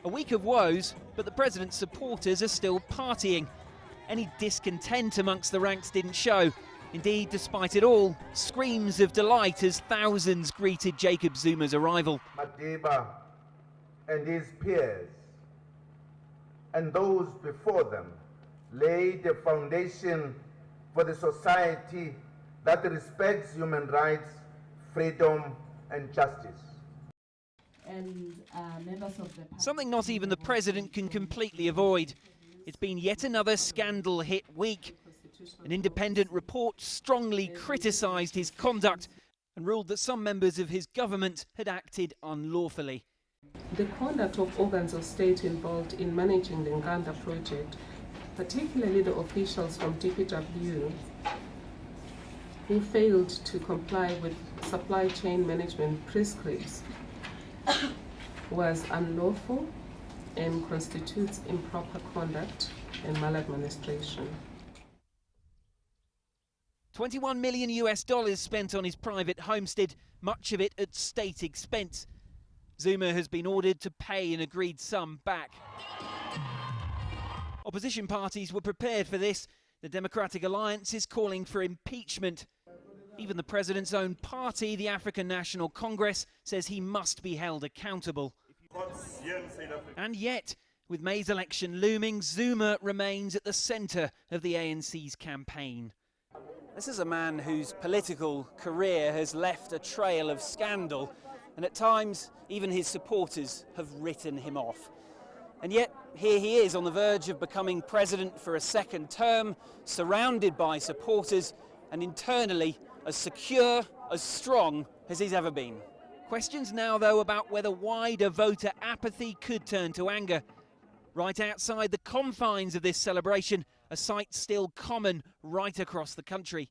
A week of woes, but the president's supporters are still partying. Any discontent amongst the ranks didn't show. Indeed, despite it all, screams of delight as thousands greeted Jacob Zuma's arrival. Madiba and his peers and those before them laid the foundation for the society that respects human rights, freedom and justice. And members of the Something not even the president can completely avoid. It's been yet another scandal-hit week. An independent report strongly criticised his conduct and ruled that some members of his government had acted unlawfully. The conduct of organs of state involved in managing the Nkadla project, particularly the officials from DPW, who failed to comply with supply chain management prescripts, was unlawful and constitutes improper conduct and maladministration. $21 million spent on his private homestead, much of it at state expense. Zuma has been ordered to pay an agreed sum back. Opposition parties were prepared for this. The Democratic Alliance is calling for impeachment. Even the president's own party, the African National Congress, says he must be held accountable. And yet, with May's election looming, Zuma remains at the centre of the ANC's campaign. This is a man whose political career has left a trail of scandal, and at times even his supporters have written him off. And yet here he is on the verge of becoming president for a second term, surrounded by supporters and internally as secure, as strong as he's ever been. Questions now though about whether wider voter apathy could turn to anger. Right outside the confines of this celebration, a sight still common right across the country.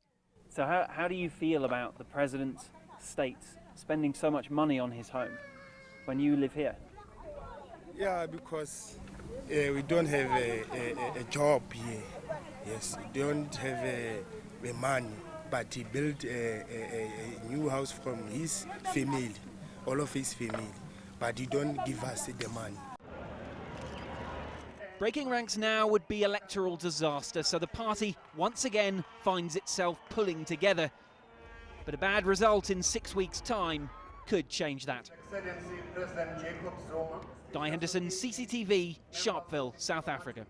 So how do you feel about the president's state spending so much money on his home when you live here? Yeah, because we don't have a job here. Yes, we don't have the money, but he built a new house from his family, all of his family, but he don't give us the money. Breaking ranks now would be electoral disaster, so the party once again finds itself pulling together. But a bad result in 6 weeks' time could change that. Excellency President Jacob Zuma. Henderson, CCTV, Sharpeville, South Africa.